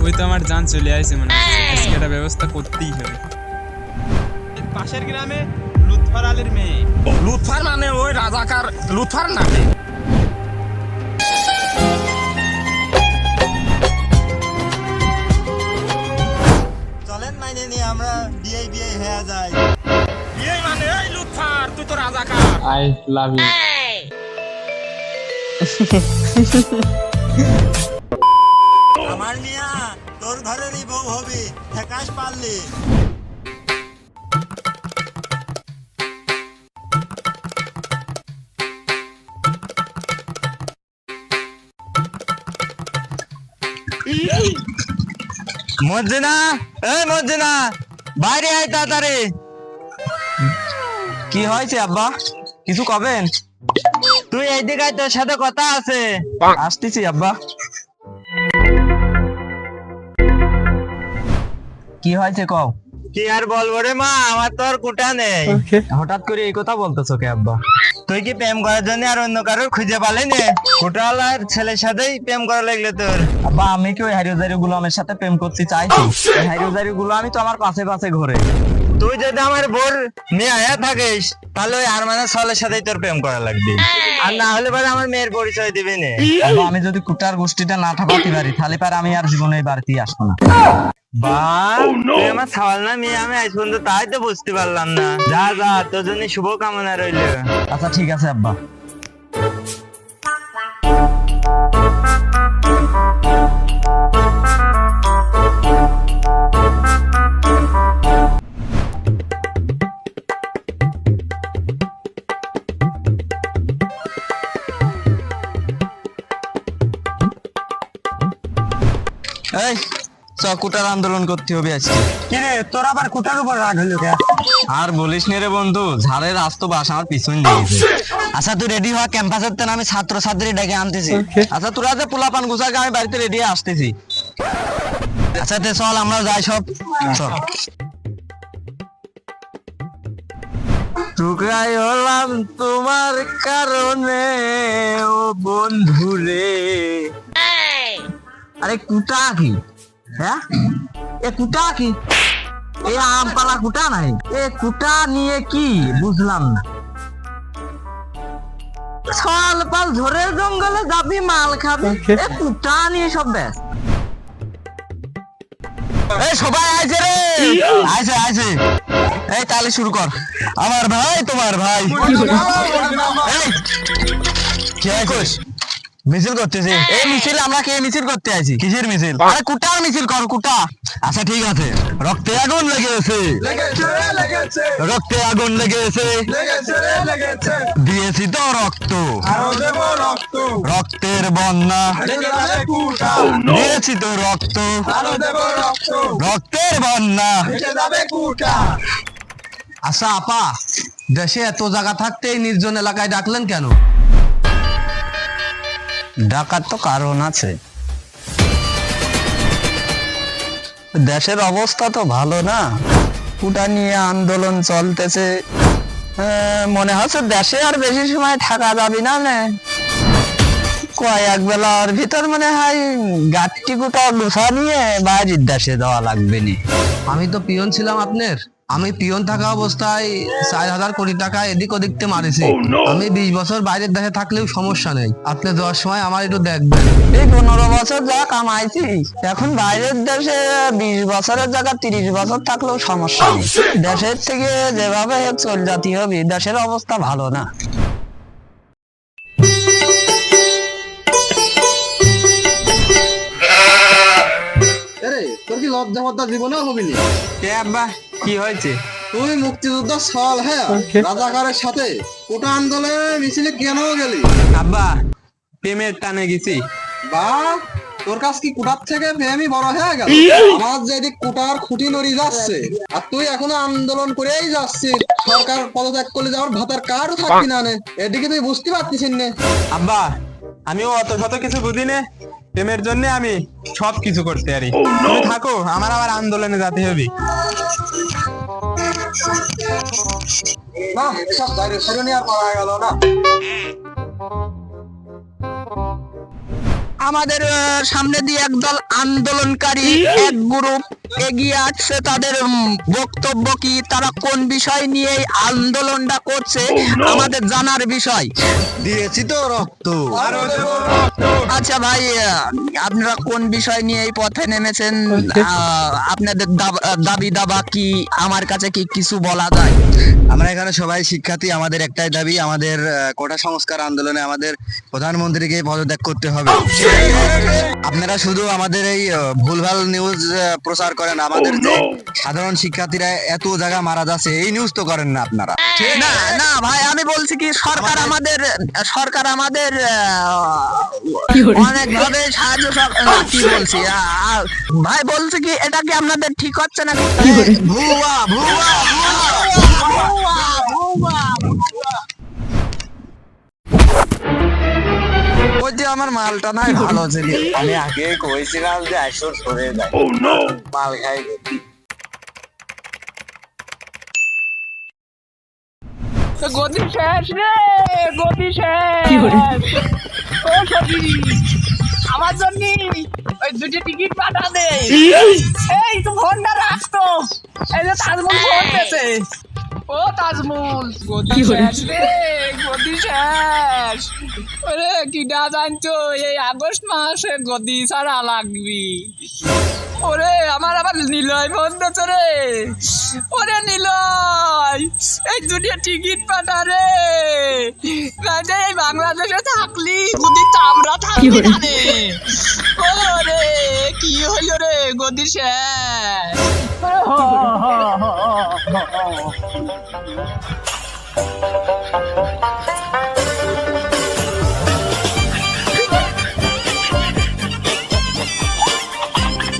ওই তো আমার জান চলে আসছে, মানে আজকে একটা ব্যবস্থা করতেই হবে। পাশের গ্রামে লুৎফর আলীর মেয়ে। লুৎফার মানে ওই রাজাকার লুৎফার নাকি? চলেন মাইনে নিয়ে আমরা বিয়ে বিয়ে হয়ে যাই। বিয়ে মানে এই লুৎফার, তুই তো রাজাকার। I love you. আমার মিয়া তোর ঘরেরই বউ হবে, ঠেকাস পারলি। মর্জিনা, এই মর্জিনা, বাইরে আয় তাড়াতাড়ি। কি হয়েছে আব্বা, কিছু কবেন? তুই এইদিকে আয়, তোর সাথে কথা আছে। আসতেছি আব্বা। কি হয়েছে কও? কি আর বলবো রে মা, আমার তো আর কুটা নেই। হঠাৎ করে এই কথা বলতেছো কে আব্বা? তুই কি প্রেম করার জন্য আর অন্য কারোর খুঁজে পালিনি? কুটালার ছেলের সাথেই প্রেম করা লাগলো তোর? আব্বা আমি কি ওই হারিওজারি গুলামের সাথে প্রেম করতে চাইছি? হারিওজারি গুলামি তো আমার পাশে পাশে ঘোরে। তুই যদি আমার বোর মেয়ে আয়া থাকিস তাহলে ওই আরমানের ছেলের সাথেই তোর প্রেম করা লাগবে, আর না হলে পরে আমার মেয়ের পরিচয় দিবি না। আমি যদি কুটার গোষ্ঠীটা না ঠাপাতে পারি তাহলে পারে আমি আর জীবনে বাড়িতে আসবো না। তুই আমার সওয়াল না মেয়ে, আমি আজ পর্যন্ত তাই তো বুঝতে পারলাম না। যা যা, তোর জন্য শুভ কামনা রইল। আচ্ছা ঠিক আছে আব্বা। এই কুটার আন্দোলন করতে হবে আজকে। কিরে তোর আবার কুটার উপর রাগ হলো কে? আর বলিস নে রে বন্ধু, ঝাড়ের আস্ত বাস আমার পিছন দিয়েছে। আচ্ছা তুই রেডি হওয়া, ক্যাম্পাসের তেন আমি ছাত্র ছাত্রী ডেকে আনতেছি। আচ্ছা তোরা যে পোলাপান গুছাকে আমি বাড়িতে রেডি হয়ে আসতেছি। আচ্ছা তে চল আমরা যাই সব, চল। টুকরাই হলাম তোমার কারণে ও বন্ধুরে। আরে কুটা কি? হ্যাঁ এ কুটা কি? এ আমপালা কুটা নাই, এ কুটা নিয়ে কি বুঝলাম না। ছল পাল ঝোরের জঙ্গলে যাবি মাল খাবি, এ কুটা নিয়ে সব ব্যাস। এই সবাই আইছে রে, আইছে আইছে। এই তাহলে শুরু কর। আমার ভাই তোমার ভাই। এই, কি কইস? মিছিল করতেছি। এই মিছিল আমরা কে মিছিল করতে আইছি? কিসের মিছিল? আরে কুটার মিছিল কর, কুটা। আচ্ছা ঠিক আছে। রক্তে আগুন লেগেছে, রক্তে আগুন লেগেছে, দিয়েছি তো রক্ত, রক্তের বন্যা, দিয়েছি তো রক্ত, রক্তের বন্যা। আচ্ছা আপা, দেশে এত জায়গা থাকতে এই নির্জন এলাকায় ডাকলেন কেন? ডাকার তো কারণ আছে, দেশের অবস্থা তো ভালো না, কুটা নিয়ে আন্দোলন চলতেছে। মনে হচ্ছে দেশে আর বেশি সময় থাকা যাবে না। কয়েক বেলার ভিতর মনে হয় গাঠটি কুটা গুছা নিয়ে বাইরের দেশে যাওয়া লাগবে নি। আমি তো পিয়ন ছিলাম আপনার, আমি পিয়ন থাকা অবস্থায় 4,000 কোটি টাকা এদিক ওদিকতে মারেছি। আমি 20 বছর বাইরের দেশে থাকলেও সমস্যা নেই, আপনি যাওয়ার সময় আমার একটু দেখবেন। এই 15 বছর যা কামাইছি, এখন বাইরের দেশে 20 বছরের জায়গা 30 বছর থাকলেও সমস্যা নেই। দেশের থেকে যেভাবে চল জাতি হবে, দেশের অবস্থা ভালো না। তোর কি লজ্জা মজ্জা জীবনেও হবি না? কি হয়েছে? তুই মুক্তিযুদ্ধ সাল, হ্যাঁ, রাজাকারের সাথে কোটা আন্দোলনে মিছিলে কেন গেলি? আব্বা প্রেমের টানে গেছি। বা তোর কাছ কি কোটার থেকে প্রেমই বড় হয়ে গেল? আমার যে এদিক কোটার খুঁটি নড়ি যাচ্ছে, আর তুই এখনো আন্দোলন করেই যাচ্ছিস। সরকার পদত্যাগ করলে যাওয়ার ভাতার কার্ডও থাকবি না নে, এদিকে তুই বুঝতে পারতিস না। আব্বা আমিও অত শত কিছু বুঝি না, প্রেমের জন্য আমি সব কিছু করতে পারি। তুমি থাকো, আমার আবার আন্দোলনে যেতে হবে। না সব বাইরে সরে নিয়ে আর পারা গেল না। আমাদের সামনে দিয়ে একদল আন্দোলনকারী এক গ্রুপ এগিয়ে আসছে। তাদের বক্তব্য কি, তারা কোন বিষয় নিয়ে এই আন্দোলনটা করছে আমাদের জানার বিষয়। দিয়েছি তো রক্ত। আচ্ছা ভাই, আপনারা কোন বিষয় নিয়ে এই পথে নেমেছেন? আপনাদের দাবি দাবা কি আমার কাছে কি কিছু বলা যায়? আমরা এখানে সবাই শিক্ষার্থী, আমাদের একটাই দাবি, আমাদের কোটা সংস্কার আন্দোলনে আমাদের প্রধানমন্ত্রীকে পদত্যাগ করতে হবে। আপনারা শুধু আমাদের এই ভুলভাল নিউজ প্রচার করেন, আমাদের যে সাধারণ শিক্ষার্থীরা এত জায়গা মারা যাচ্ছে এই নিউজ তো করেন না আপনারা। না না ভাই, আমি বলছি কি সরকার আমাদের অনেক ভাবে সাহায্য কি বলছি ভাই, বলছি কি এটা কি আপনাদের ঠিক হচ্ছে না? ভুয়া ভুয়া ওই যে আমার মালটা নাই ভালো ছিল, আমি আগে কইছিলাম যে আসর সরে যায়। মাল খাই গদি শেষ রে, গদি শেষ। ও সখী, আমার জন্য ওই দুটি টিকিট পাঠা দে। এই তো ফোনটা রাখতো, এই যে তাজমুল ফোন পেয়েছে। ও তাজমুল, গদি শেষ রে, গদি শেষ। ওরে কিডা জানতো এই আগস্ট মাসে গদি ছাড়া লাগবি। ওরে আমার আবার নিলয় বন্ধেছে রে। ওরে নিলয়, এই দুনিয়া টিকিট পাঠা রে। নাইলে এই বাংলাদেশে থাকলি গদি আমরা থাকবি না রে। ওরে কি হইল রে, গদি শেষ।